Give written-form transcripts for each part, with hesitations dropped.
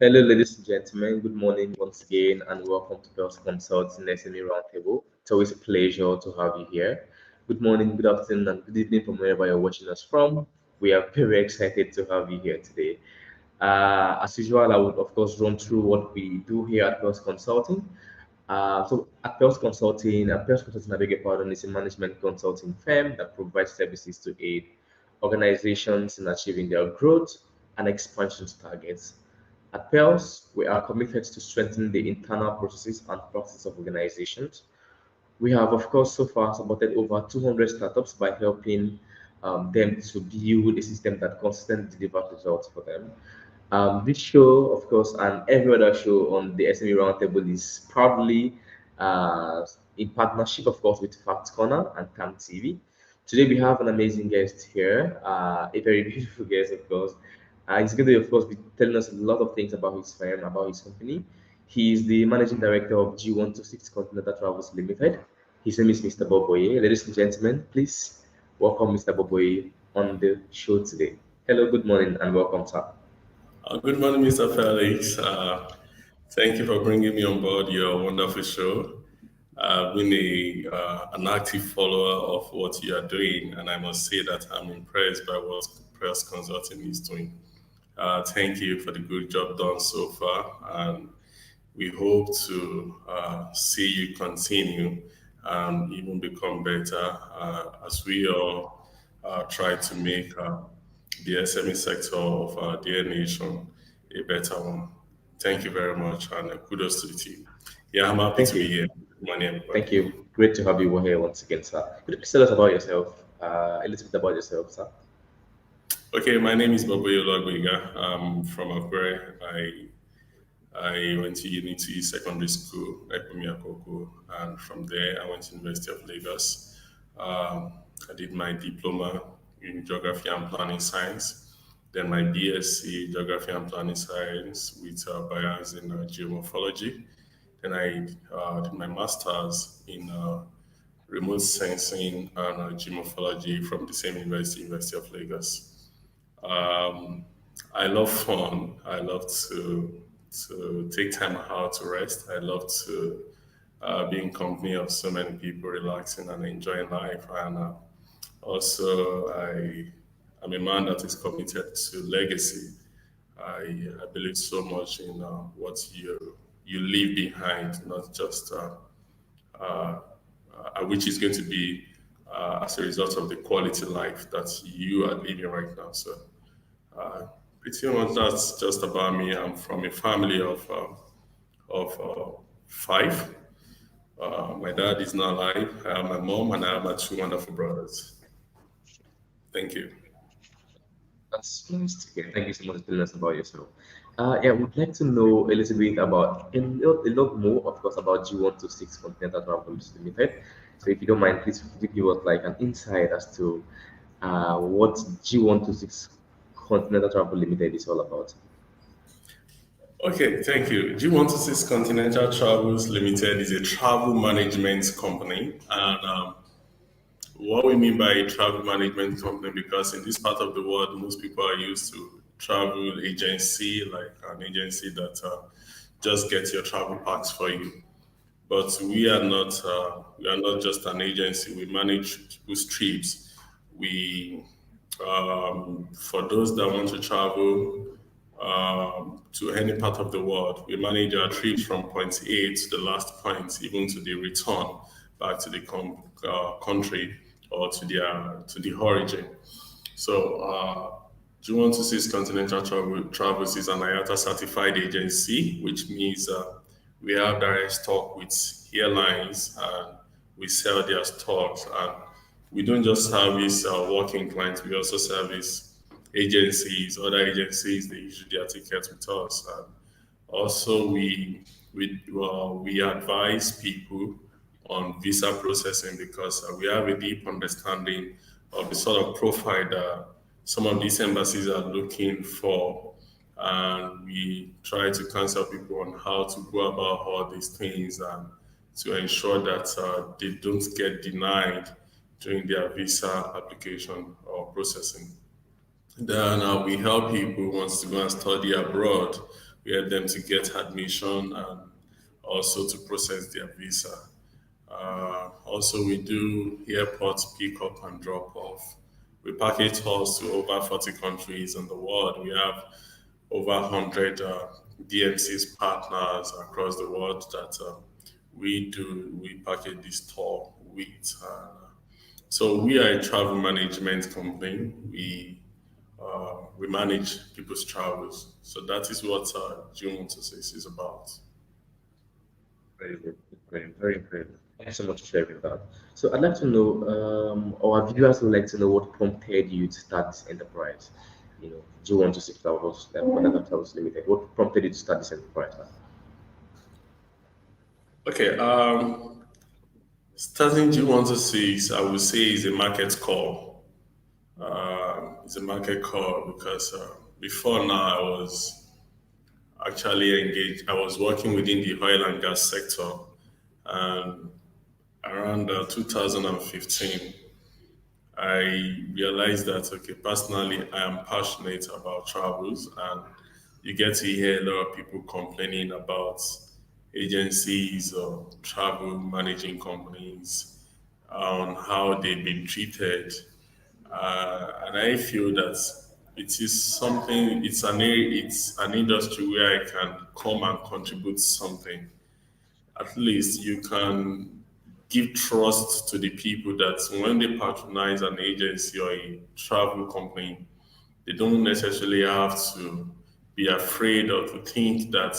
Hello, ladies and gentlemen. Good morning once again, and welcome to Bell's Consulting SME Roundtable. It's always a pleasure to have you here. Good morning, good afternoon, and good evening from wherever you're watching us from. We are very excited to have you here today. As usual, I would, of course, run through what we do here at Bell's Consulting. Bell's Consulting, I beg your pardon, is a management consulting firm that provides services to aid organizations in achieving their growth and expansion targets. At Pels, we are committed to strengthening the internal processes and practices of organizations. We have, of course, so far supported over 200 startups by helping them to build a system that consistently delivers results for them. This show, of course, and every other show on the SME Roundtable is proudly in partnership, of course, with Fact Corner and Cam TV. Today we have an amazing guest here, a very beautiful guest, of course. He's going to, of course, be telling us a lot of things about his firm, about his company. He is the Managing Director of G126 Continental Travels Limited. His name is Mr. Boboye. Ladies and gentlemen, please welcome Mr. Boboye on the show today. Hello, good morning, and welcome, sir. Good morning, Mr. Felix. Thank you for bringing me on board your wonderful show. I've been an active follower of what you are doing, and I must say that I'm impressed by what Press Consulting is doing. Thank you for the good job done so far, and we hope to see you continue and even become better as we all try to make the SME sector of our dear nation a better one. Thank you very much, and kudos to the team. Yeah, I'm happy Thank to be you. here. Good morning, everybody. Thank you. Great to have you here once again, sir. Could you please tell us about yourself, a little bit about yourself, sir? Okay, my name is Boboye Gboyega. I'm from Akure. I went to Unity Secondary School, Ekumi Akoko, and from there I went to University of Lagos. I did my diploma in Geography and Planning Science, then my BSc Geography and Planning Science with bias in geomorphology. Then I did my master's in remote sensing and geomorphology from the same university, University of Lagos. Um, I love fun. I love to take time out to rest. I love to be in company of so many people, relaxing and enjoying life. And also, I'm a man that is committed to legacy. I believe so much in what you leave behind, not just uh, which is going to be as a result of the quality life that you are living right now. So uh, pretty much that's just about me. I'm from a family of five. My dad is not alive. I have my mom and I have my two wonderful brothers. Thank you. That's nice to hear. Thank you so much for telling us about yourself. Yeah, we'd like to know a little bit about, a lot more, of course, about G126 Continental Travels Limited. So if you don't mind, please give us like an insight as to what G126 Continental Travel Limited is all about. Okay, thank you. G126 Continental Travels Limited is a travel management company. And what we mean by a travel management company, because in this part of the world, most people are used to travel agency, like an agency that just gets your travel packs for you. But we are not just an agency. We manage people's trips. We for those that want to travel to any part of the world, we manage our trips from point A to the last point, even to the return back to the country or to the origin. So, G126 Continental Travels is an IATA certified agency, which means we have direct stock with airlines and we sell their stocks. And we don't just service working clients, we also service agencies, other agencies, they issue their tickets with us. And also, we advise people on visa processing because we have a deep understanding of the sort of profile that some of these embassies are looking for. And we try to counsel people on how to go about all these things and to ensure that they don't get denied during their visa application or processing. Then we help people who wants to go and study abroad We help them to get admission and also to process their visa. Also, we do airport pick up and drop off. We package tours to over 40 countries in the world. We have over 100 DMCs partners across the world that we package this tour with. So we are a travel management company. We manage people's travels. So that is what G126 is about. Very good. Very impressive. Thanks so much for sharing that. So I'd like to know, or our viewers would like to know what prompted you to start this enterprise. G126 Travels Limited. What prompted you to start this enterprise? Okay, starting G126, I would say is a market call. It's a market call because before now I was actually engaged. I was working within the oil and gas sector, and around 2015, I realized that okay, personally, I am passionate about travels, and you get to hear a lot of people complaining about agencies or travel managing companies on how they've been treated, and I feel that it is something. It's an industry where I can come and contribute something. At least you can give trust to the people that when they patronize an agency or a travel company, they don't necessarily have to be afraid or to think that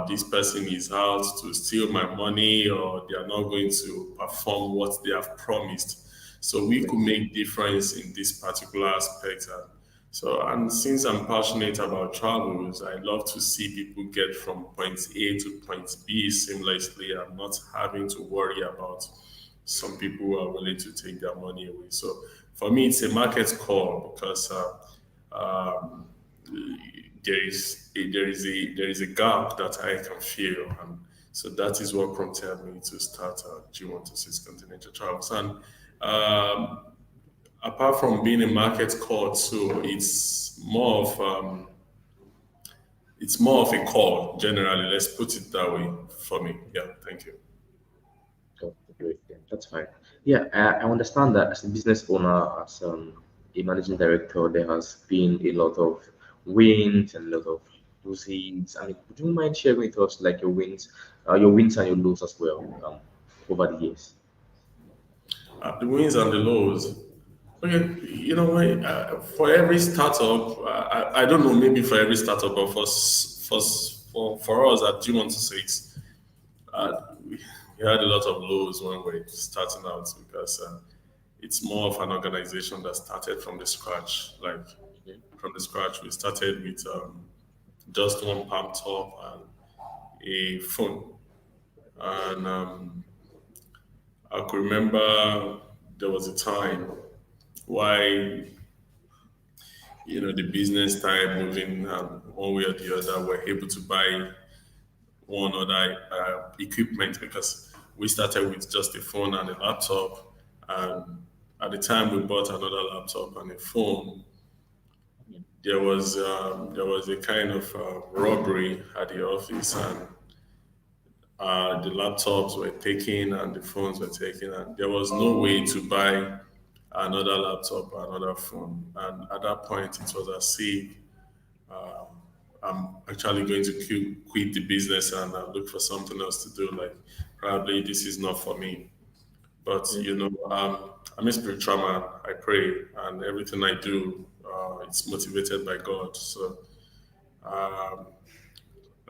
this person is out to steal my money or they are not going to perform what they have promised. So we could make difference in this particular aspect. And since I'm passionate about travels, I love to see people get from point A to point B seamlessly and not having to worry about some people who are willing to take their money away. So for me, it's a market call because there is a gap that I can feel, and so that is what prompted me to start G126 Continental Travels. And um, apart from being a market call, too, it's more of a call generally. Let's put it that way for me. Yeah, thank you. Oh, great. Yeah, that's fine. Yeah, I understand that as a business owner, as a managing director, there has been a lot of wins and a lot of losses. I mean, would you mind sharing with us like your wins and your losses as well, over the years? The wins and the lows. Okay, you know what? For every startup, I don't know, maybe for every startup, but for us at G126, we had a lot of lows when we were starting out because it's more of an organization that started from the scratch. Like Mhm. from the scratch, we started with just one palm top and a phone. And I could remember there was a time why the business started moving one way or the other. We're able to buy one other equipment because we started with just a phone and a laptop. And at the time we bought another laptop and a phone, there was a kind of robbery at the office, and the laptops were taken and the phones were taken, and there was no way to buy another laptop or another phone. And at that point, it was as if I'm actually going to quit the business and look for something else to do. Like, probably this is not for me. But, I'm a spiritual man. I pray, and everything I do, it's motivated by God. So um,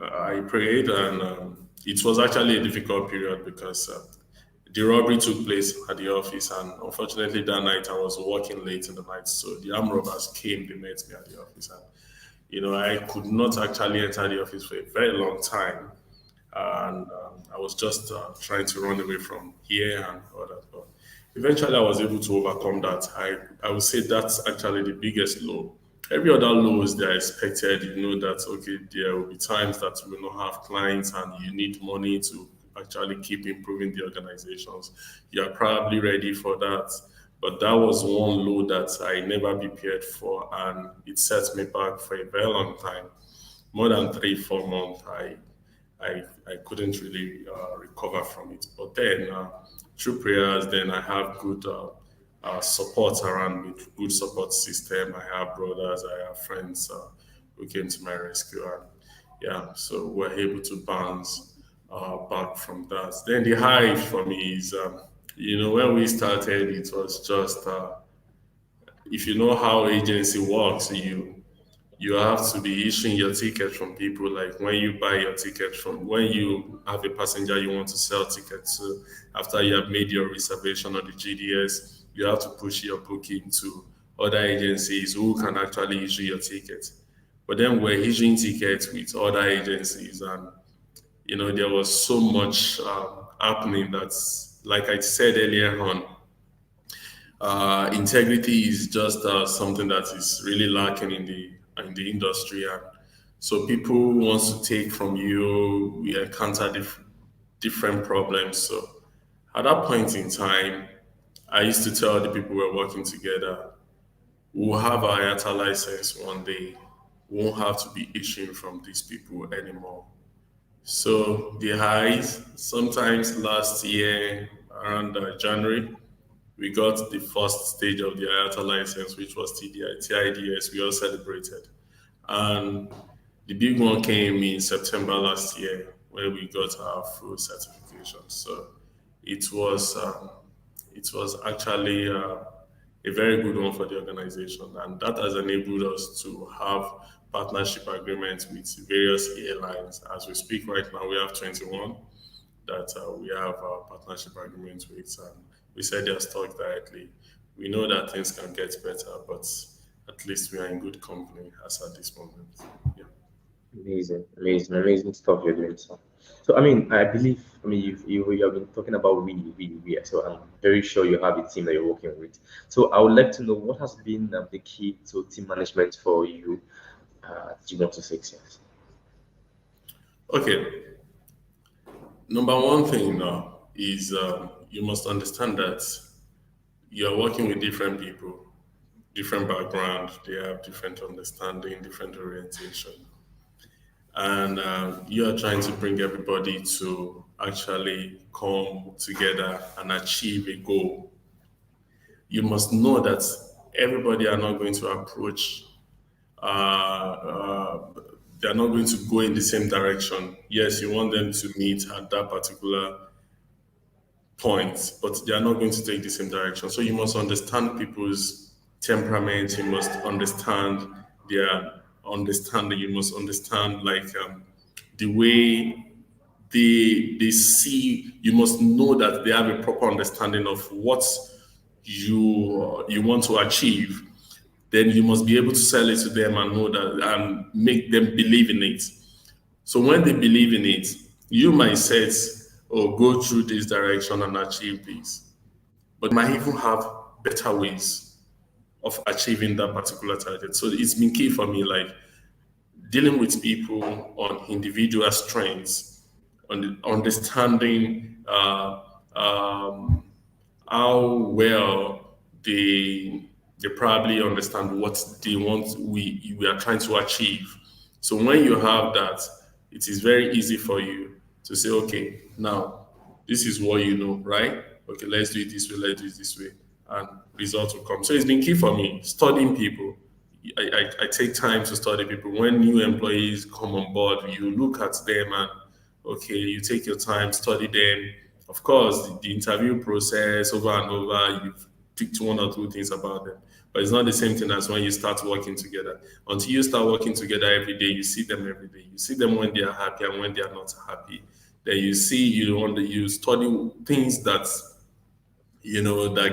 I prayed, and it was actually a difficult period because the robbery took place at the office, and unfortunately that night I was working late in the night, so the armed robbers came. They met me at the office, and I could not actually enter the office for a very long time, and I was just trying to run away from here and all that. But eventually, I was able to overcome that. I would say that's actually the biggest low. Every other lows they are expected. You know that okay, there will be times that you will not have clients and you need money to actually keep improving the organizations. You are probably ready for that. But that was one low that I never prepared for, and it set me back for a very long time. more than 3 4 months, I couldn't really recover from it. But then through prayers, then I have good support around me, good support system. I have brothers, I have friends who came to my rescue, and yeah, so we're able to bounce back from that. Then the high for me is, when we started, it was just if you know how agency works, you have to be issuing your ticket from people. Like when you buy your ticket from, when you have a passenger you want to sell tickets to, after you have made your reservation on the GDS, you have to push your booking to other agencies who can actually issue your ticket. But then we're issuing tickets with other agencies, and there was so much happening. That's like I said earlier on, integrity is just something that is really lacking in the industry, and so people wants to take from you. We encounter different problems. So at that point in time, I used to tell the people we're working together, we'll have our IATA license one day. We won't have to be issuing from these people anymore. So the highs, sometimes last year around January, we got the first stage of the IATA license, which was TIDS. We all celebrated. And the big one came in September last year, where we got our full certification. So it was actually a very good one for the organization, and that has enabled us to have partnership agreements with various airlines. As we speak right now, we have 21 that we have partnership agreements with, and we said they're stock directly. We know that things can get better, but at least we are in good company as at this moment. Yeah. Amazing, amazing, amazing stuff you're doing. So I mean, I believe, I mean, you have been talking about we. So I'm very sure you have a team that you're working with. So I would like to know what has been the key to team management for you at G126 years. Okay. Number one thing now is you must understand that you are working with different people, different background. They have different understanding, different orientation, and you are trying to bring everybody to actually come together and achieve a goal. You must know that everybody are not going to approach, they are not going to go in the same direction. Yes, you want them to meet at that particular point, but they are not going to take the same direction. So you must understand people's temperament. You must understand their understanding. You must understand like the way they see. You must know that they have a proper understanding of what you want to achieve. Then you must be able to sell it to them and know that and make them believe in it. So when they believe in it, you might set or go through this direction and achieve this. But they might even have better ways of achieving that particular target. So it's been key for me, like dealing with people on individual strengths, on understanding how well they probably understand what they want we are trying to achieve. So when you have that, it is very easy for you to say, okay, now this is what you know, right? Okay, let's do it this way, let's do it this way, and results will come. So it's been key for me studying people. I take time to study people. When new employees come on board, you look at them and okay, you take your time, study them. Of course, the interview process over and over, you've picked one or two things about them. But it's not the same thing as when you start working together. Until you start working together every day, you see them every day. You see them when they are happy and when they are not happy. Then you see you study things that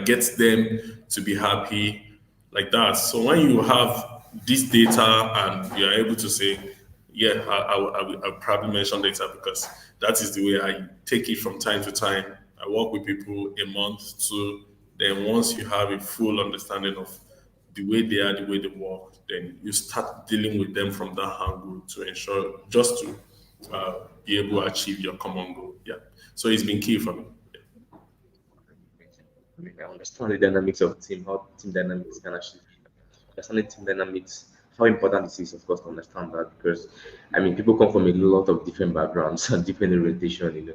gets them to be happy like that. So when you have this data and you are able to say, yeah, I'll probably mention data because that is the way I take it from time to time. I work with people a month to then once you have a full understanding of the way they are, the way they work, then you start dealing with them from that angle to ensure just to be able to achieve your common goal. Yeah. So it's been key for me. I mean, I understand the dynamics of team, how team dynamics can actually be. Understanding team dynamics how important it is, of course, to understand that, because I mean, people come from a lot of different backgrounds and different orientation,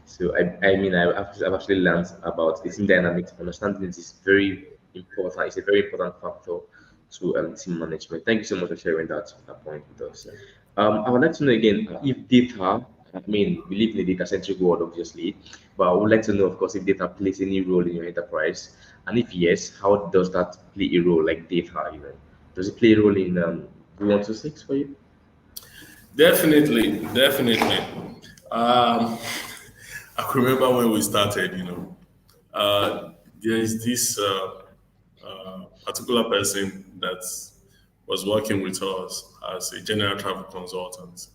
So I've actually learned about the team dynamics. Understanding it is very important. It's a very important factor to team management. Thank you so much for sharing that point with us. I would like to know again if data. I mean, we live in a data-centric world, obviously, but I would like to know, of course, if data plays any role in your enterprise, and if yes, how does that play a role, like data? Does it play a role in V126 for you? Definitely, definitely. Um, I can remember when we started, there is this particular person that was working with us as a general travel consultant.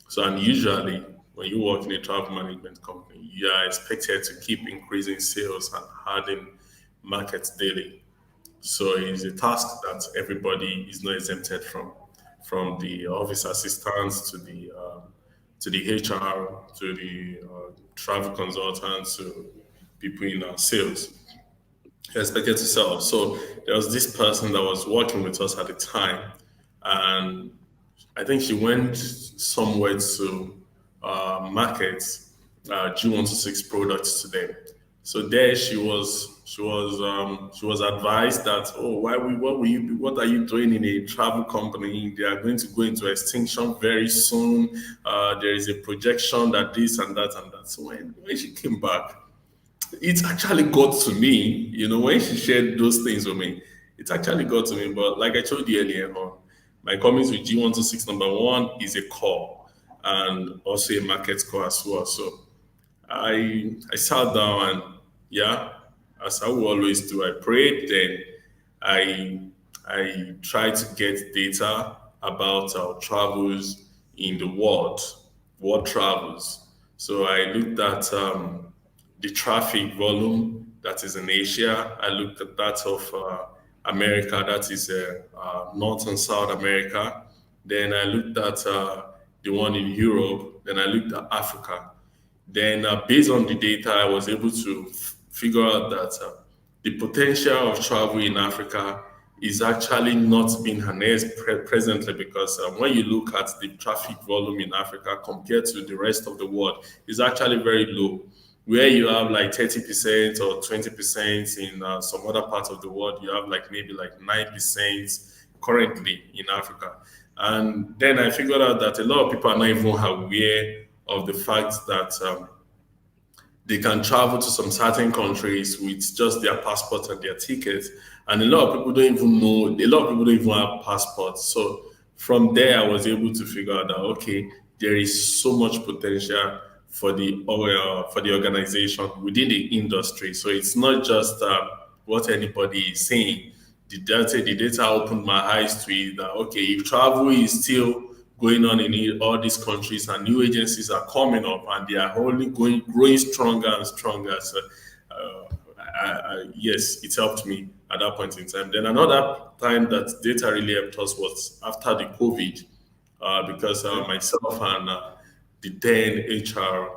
So, and usually when you work in a travel management company, you are expected to keep increasing sales and adding markets daily. So it's a task that everybody is not exempted from the office assistants to the HR to the travel consultants to people in sales. You're expected to sell. So there was this person that was working with us at the time, and I think she went somewhere to market G126 products to them. So there she was advised that, oh, what are you doing in a travel company? They are going to go into extinction very soon. There is a projection that this and that and that. So when she came back, it actually got to me, when she shared those things with me, it actually got to me. But like I told you earlier on, my comments with G126 number one is a call and also a market call as well. So I sat down and yeah, as I will always do, I prayed, then I I tried to get data about our travels in the world travels. So I looked at the traffic volume that is in Asia. I looked at that of America, that is North and South America. Then I looked at the one in Europe. Then I looked at Africa. Then, based on the data, I was able to figure out that the potential of travel in Africa is actually not being harnessed presently because when you look at the traffic volume in Africa compared to the rest of the world, it's actually very low. Where you have like 30% or 20% in some other parts of the world, you have like maybe like 9% currently in Africa. And then I figured out that a lot of people are not even aware of the fact that they can travel to some certain countries with just their passport and their tickets. And a lot of people don't even know, a lot of people don't even have passports. So from there, I was able to figure out that, okay, there is so much potential for the organization within the industry. So it's not just what anybody is saying. The data opened my eyes to it that, okay, if travel is still going on in all these countries and new agencies are coming up and they are only growing stronger and stronger. So, yes, it helped me at that point in time. Then another time that data really helped us was after the COVID, because myself and the then HR,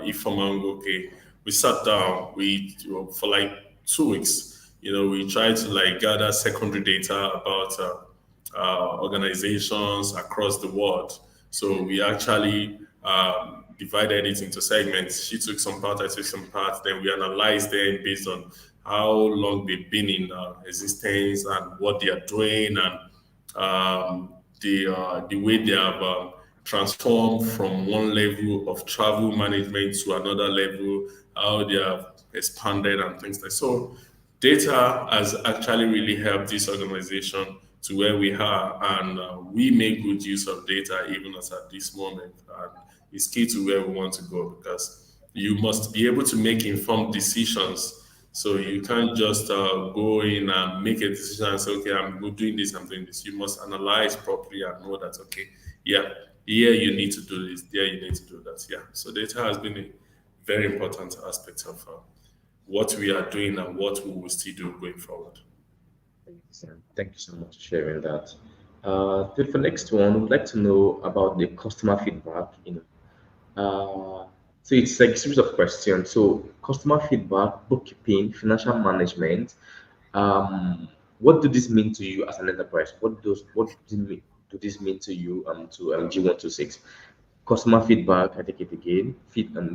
Ifamangoke, we sat down, for like 2 weeks, we tried to like gather secondary data about organizations across the world. So we actually divided it into segments. She took some part, I took some part. Then we analyzed them based on how long they've been in existence and what they are doing and the way they have transformed from one level of travel management to another level, how they have expanded and things like so. Data has actually really helped this organization to where we are, and we make good use of data even as at this moment. And it's key to where we want to go because you must be able to make informed decisions. So you can't just go in and make a decision and say, okay, I'm doing this, I'm doing this. You must analyze properly and know that, okay, yeah, here you need to do this, there you need to do that. Yeah. So data has been a very important aspect of what we are doing and what we will still do going forward. Thank you so much for sharing that. Then for next one, we'd like to know about the customer feedback. So it's like a series of questions. So customer feedback, bookkeeping, financial management. Um, What do this mean to you as an enterprise? What do this mean to you to G126? Customer feedback, I take it again,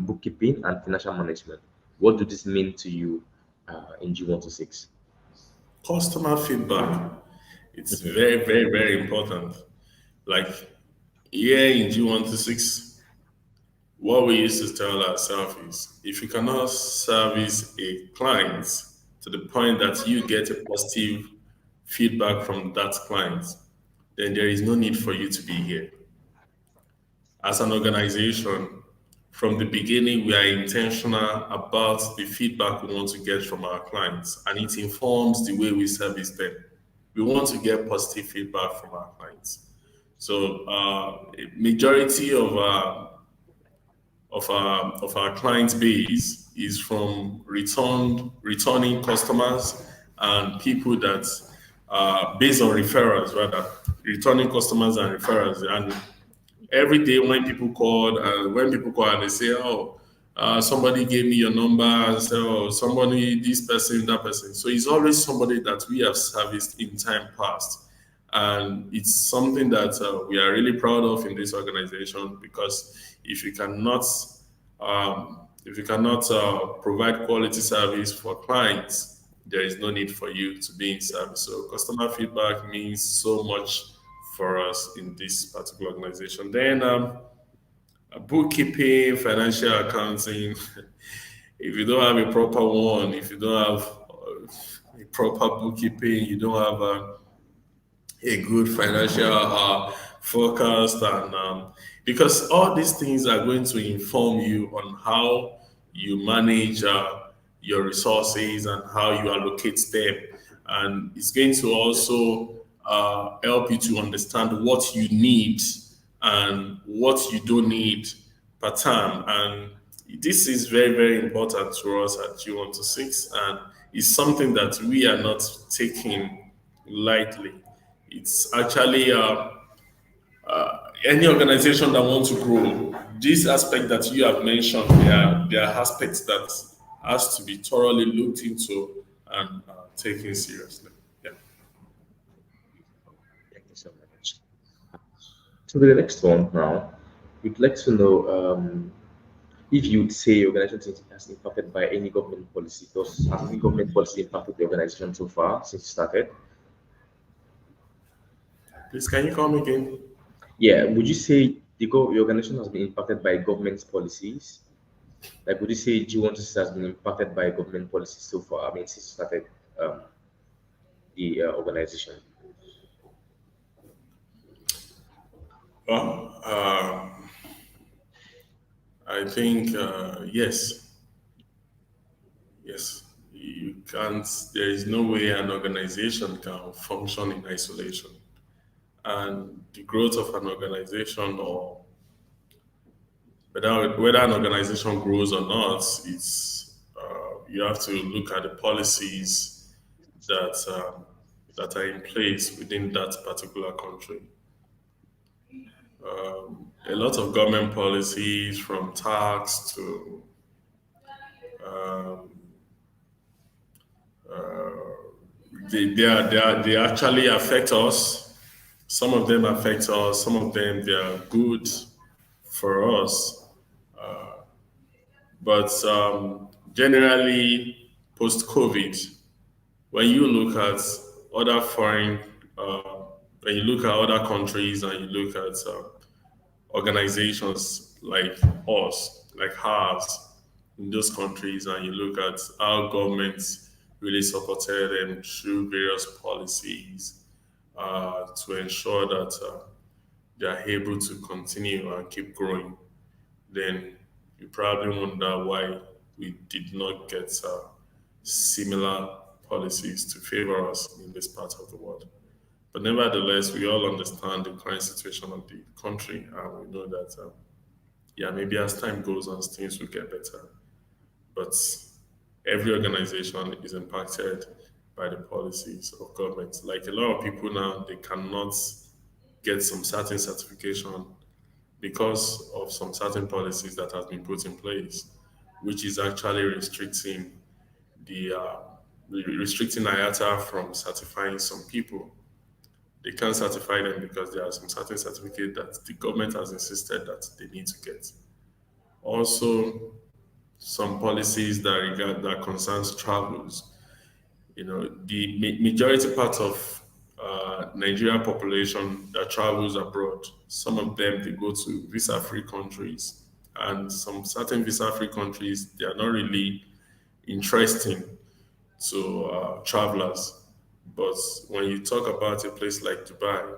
bookkeeping and financial management. What do this mean to you in G126? Customer feedback. It's Mhm. very, very, very important. Like here in G126, what we used to tell ourselves is if you cannot service a client to the point that you get a positive feedback from that client, then there is no need for you to be here. As an organization, from the beginning, we are intentional about the feedback we want to get from our clients, and it informs the way we service them. We want to get positive feedback from our clients. So, majority of our client base is from returning customers and people that based on referrals rather returning customers and referrals. And every day when people call and they say, oh, somebody gave me your number and say, oh, somebody, this person, that person. So it's always somebody that we have serviced in time past. And it's something that we are really proud of in this organization because if you cannot provide quality service for clients, there is no need for you to be in service. So customer feedback means so much for us in this particular organization. Then bookkeeping, financial accounting. If you don't have a proper one, if you don't have a proper bookkeeping, you don't have a good financial forecast, and because all these things are going to inform you on how you manage your resources and how you allocate them, and it's going to also help you to understand what you need and what you don't need per term. And this is very, very important to us at G126, and it's something that we are not taking lightly. It's actually any organization that wants to grow. This aspect that you have mentioned, there are aspects that has to be thoroughly looked into and taken seriously. Yeah. Thank you so much. So the next one now, we'd like to know if you'd say your organization has impacted by any government policy. Has any government policy impacted the organization so far since it started? Please, can you come again? Yeah, would you say your organization has been impacted by government policies? Like, would you say G126 has been impacted by government policies so far? I mean, since you started um, the organization. Well, I think yes, yes. You can't. There is no way an organization can function in isolation, and the growth of an organization or whether an organization grows or not, it's you have to look at the policies that that are in place within that particular country. A lot of government policies, from tax to um, they actually affect us. Some of them affect us. Some of them they are good for us. But generally, post COVID, when you look at other foreign, uh, when you look at other countries and you look at organizations like us, like ours, in those countries, and you look at how governments really supported them through various policies to ensure that they are able to continue and keep growing, then you probably wonder why we did not get similar policies to favor us in this part of the world. But nevertheless, we all understand the current situation of the country, and we know that, yeah, maybe as time goes on, things will get better. But every organization is impacted by the policies of government. Like a lot of people now, they cannot get some certain certification because of some certain policies that have been put in place, which is actually restricting the restricting IATA from certifying some people. They can't certify them because there are some certain certificate that the government has insisted that they need to get. Also, some policies that concerns travels. The majority part of Nigerian population that travels abroad, some of them they go to visa-free countries, and some certain visa-free countries they are not really interesting to travelers. But when you talk about a place like Dubai,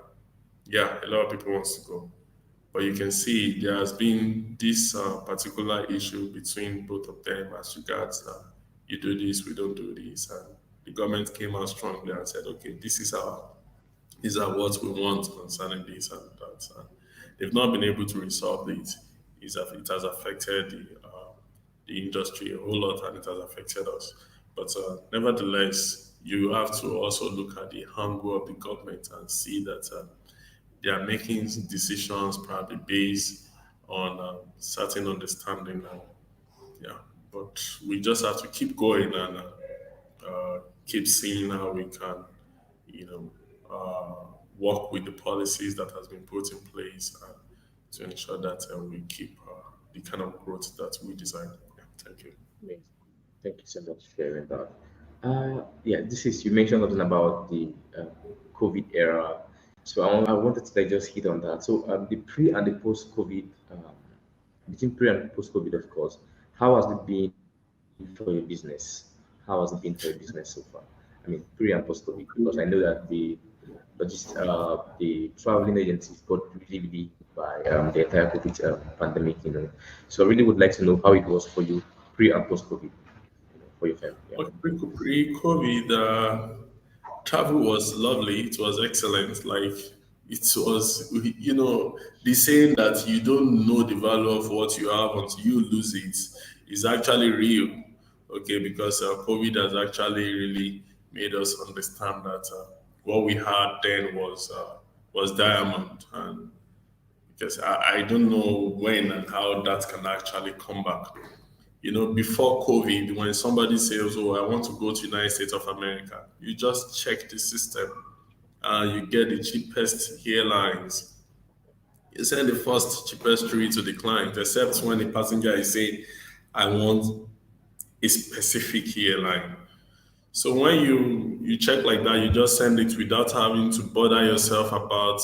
yeah, a lot of people wants to go. But you can see there has been this particular issue between both of them as regards you do this, we don't do this, and the government came out strongly and said, okay, these are what we want concerning this and that. And they've not been able to resolve it. It has affected the industry a whole lot and it has affected us. But nevertheless, you have to also look at the angle of the government and see that they are making decisions probably based on certain understanding. And, yeah, but we just have to keep going and keep seeing how we can, you know, work with the policies that has been put in place to ensure that we keep the kind of growth that we desire. Yeah, thank you. Amazing. Thank you so much for sharing that. Yeah, this is you mentioned something about the COVID era. So I wanted to like, just hit on that. So the pre and the post COVID, between pre and post COVID, of course, how has it been for your business? How has it been for your business so far? I mean, pre and post COVID, because I know that the traveling agencies got really, really by the entire COVID pandemic. So I really would like to know how it was for you pre and post COVID for your family. Yeah. Okay, pre-COVID, travel was lovely. It was excellent. Like it was, the saying that you don't know the value of what you have until you lose it is actually real. Okay, because COVID has actually really made us understand that what we had then was diamond, and because I don't know when and how that can actually come back. Before COVID, when somebody says, "Oh, I want to go to United States of America," you just check the system and you get the cheapest airlines. You send the first cheapest three to the client, except when the passenger is saying, "I want a specific airline." So when you check like that, you just send it without having to bother yourself about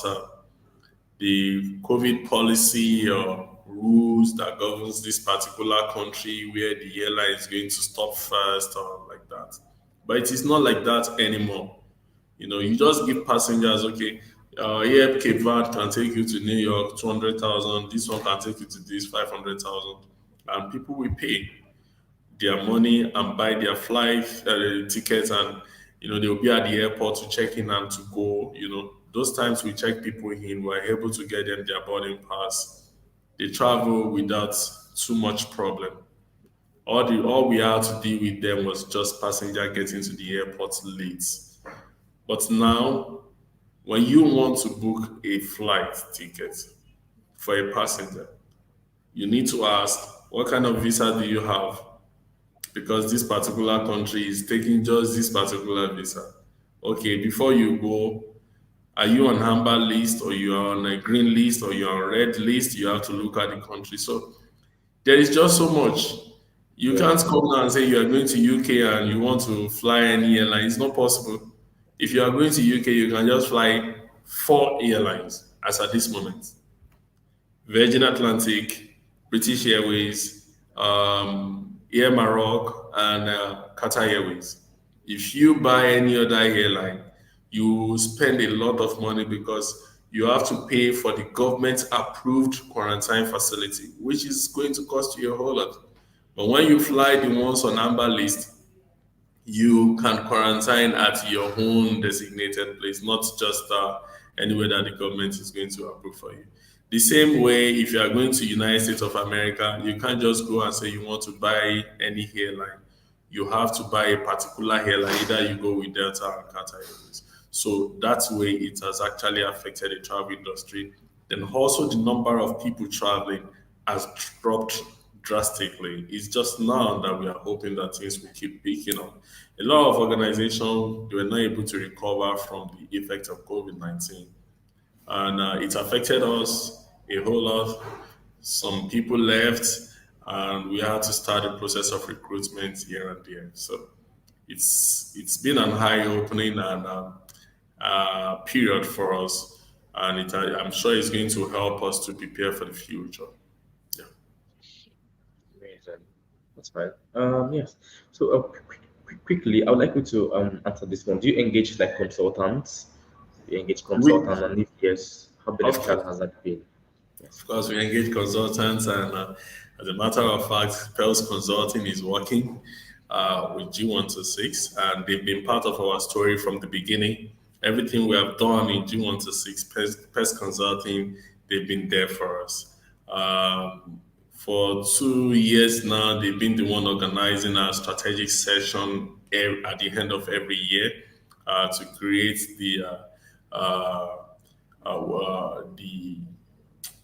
the COVID policy or rules that governs this particular country where the airline is going to stop first or like that. But it is not like that anymore. You just give passengers, okay, here Cape Verde can take you to New York, 200,000. This one can take you to this, 500,000. And people will pay their money and buy their flight tickets, and they'll be at the airport to check in and to go. Those times we check people in, we're able to get them their boarding pass. They travel without too much problem. All we had to deal with them was just passenger getting to the airport late. But now, when you want to book a flight ticket for a passenger, you need to ask, what kind of visa do you have? Because this particular country is taking just this particular visa. Okay, before you go, are you on amber list or you are on a green list or you're on red list? You have to look at the country. So there is just so much. You Yeah. can't come now and say you are going to UK and you want to fly any airline. It's not possible. If you are going to UK, you can just fly 4 airlines as at this moment. Virgin Atlantic, British Airways, Air Maroc, and Qatar Airways. If you buy any other airline, you spend a lot of money because you have to pay for the government approved quarantine facility, which is going to cost you a whole lot. But when you fly the ones on amber list, you can quarantine at your own designated place, not just anywhere that the government is going to approve for you. The same way, if you are going to United States of America, you can't just go and say you want to buy any airline. You have to buy a particular airline. Either you go with Delta or Qatar Airways. So that way, it has actually affected the travel industry. Then also the number of people traveling has dropped drastically. It's just now that we are hoping that things will keep picking up. A lot of organizations they were not able to recover from the effect of COVID-19, and it affected us a whole lot. Some people left, and we had to start the process of recruitment here and there. So it's been an eye-opening and period for us, and I'm sure it's going to help us to prepare for the future. Yeah. Amazing. That's fine. Yes. So, quickly, I would like you to answer this one. Do you engage like consultants? Do you engage We, consultants, and if yes, how of beneficial has that been? Yes. Of course, we engage consultants, and as a matter of fact, Pels Consulting is working with G126, and they've been part of our story from the beginning. Everything we have done in G126 Pest Consulting, they've been there for us. For 2 years now, they've been the one organizing our strategic session at the end of every year to create the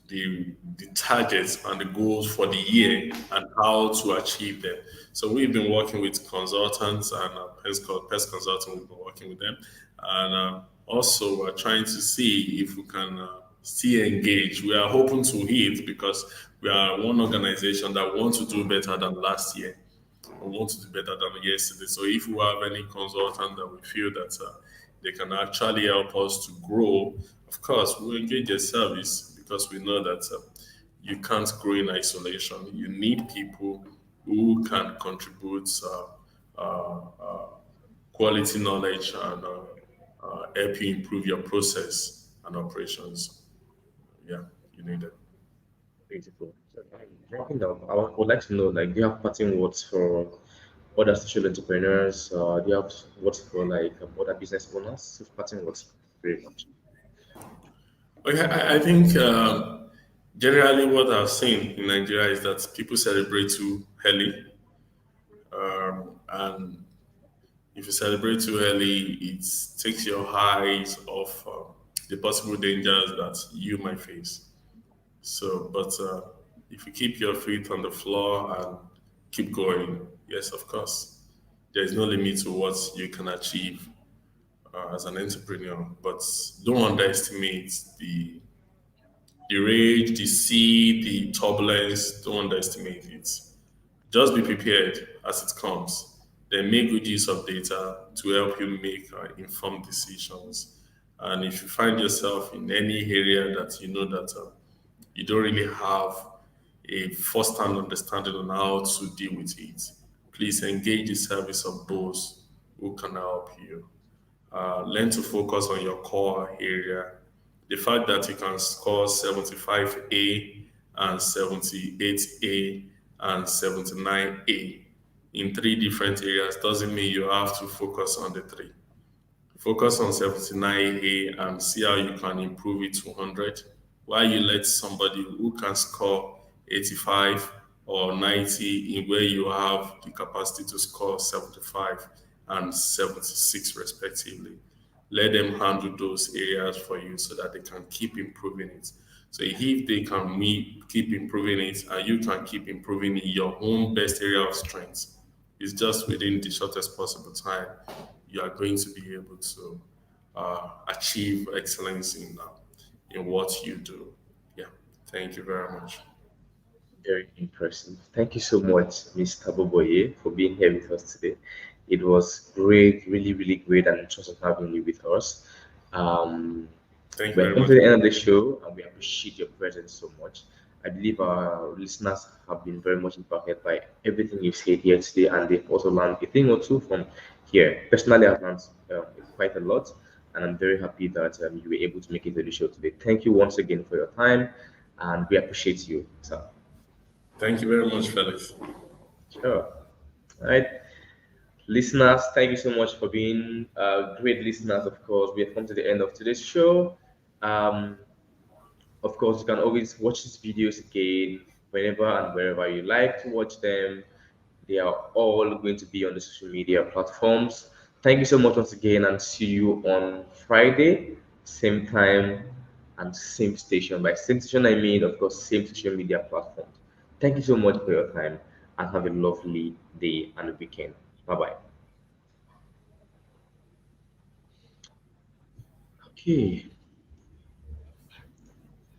the targets and the goals for the year and how to achieve them. So we've been working with consultants and pest consulting. We've been working with them, and also we're trying to see if we can still engage. We are hoping to hit because we are one organization that wants to do better than last year. We want to do better than yesterday. So if we have any consultant that we feel that they can actually help us to grow, of course, we'll engage their service because we know that you can't grow in isolation. You need people who can contribute quality knowledge and help you improve your process and operations. Yeah, you need it. Beautiful. So, wrapping up, would like to know, like, do you have parting words for other social entrepreneurs? Do you have words for like other business owners? Just parting words, very much. Okay, I think generally what I've seen in Nigeria is that people celebrate too early, and if you celebrate too early, it takes your eyes off the possible dangers that you might face. So, but if you keep your feet on the floor and keep going, yes, of course, there is no limit to what you can achieve as an entrepreneur. But don't underestimate the rage, the sea, the turbulence. Don't underestimate it. Just be prepared as it comes. Then make good use of data to help you make informed decisions. And if you find yourself in any area that you know that you don't really have a first-hand understanding on how to deal with it, please engage the service of those who can help you. Learn to focus on your core area. The fact that you can score 75A and 78A and 79A in three different areas doesn't mean you have to focus on the three. Focus on 79A and see how you can improve it to 100, while you let somebody who can score 85 or 90 in where you have the capacity to score 75 and 76 respectively. Let them handle those areas for you so that they can keep improving it. So if they can keep improving it and you can keep improving in your own best area of strength, it's just within the shortest possible time you are going to be able to achieve excellence in what you do. Yeah, thank you very much. Very impressive. Thank you so much, Mr. Boboye, for being here with us today. It was great, really, really great, and interesting having you with us. Um, Thank you we have very come much. to the end of the show, and we appreciate your presence so much. I believe our listeners have been very much impacted by everything you've said here today, and they've also learned a thing or two from here. Personally, I've learned quite a lot, and I'm very happy that you were able to make it to the show today. Thank you once again for your time, and we appreciate you, sir. Thank you very much, Felix. Sure. All right. Listeners, thank you so much for being great listeners. Of course, we have come to the end of today's show. Um, of course, you can always watch these videos again whenever and wherever you like to watch them. They are all going to be on the social media platforms. Thank you so much once again, and see you on Friday, same time and same station. By same station, I mean, of course, same social media platforms. Thank you so much for your time and have a lovely day and weekend. Bye bye. Okay.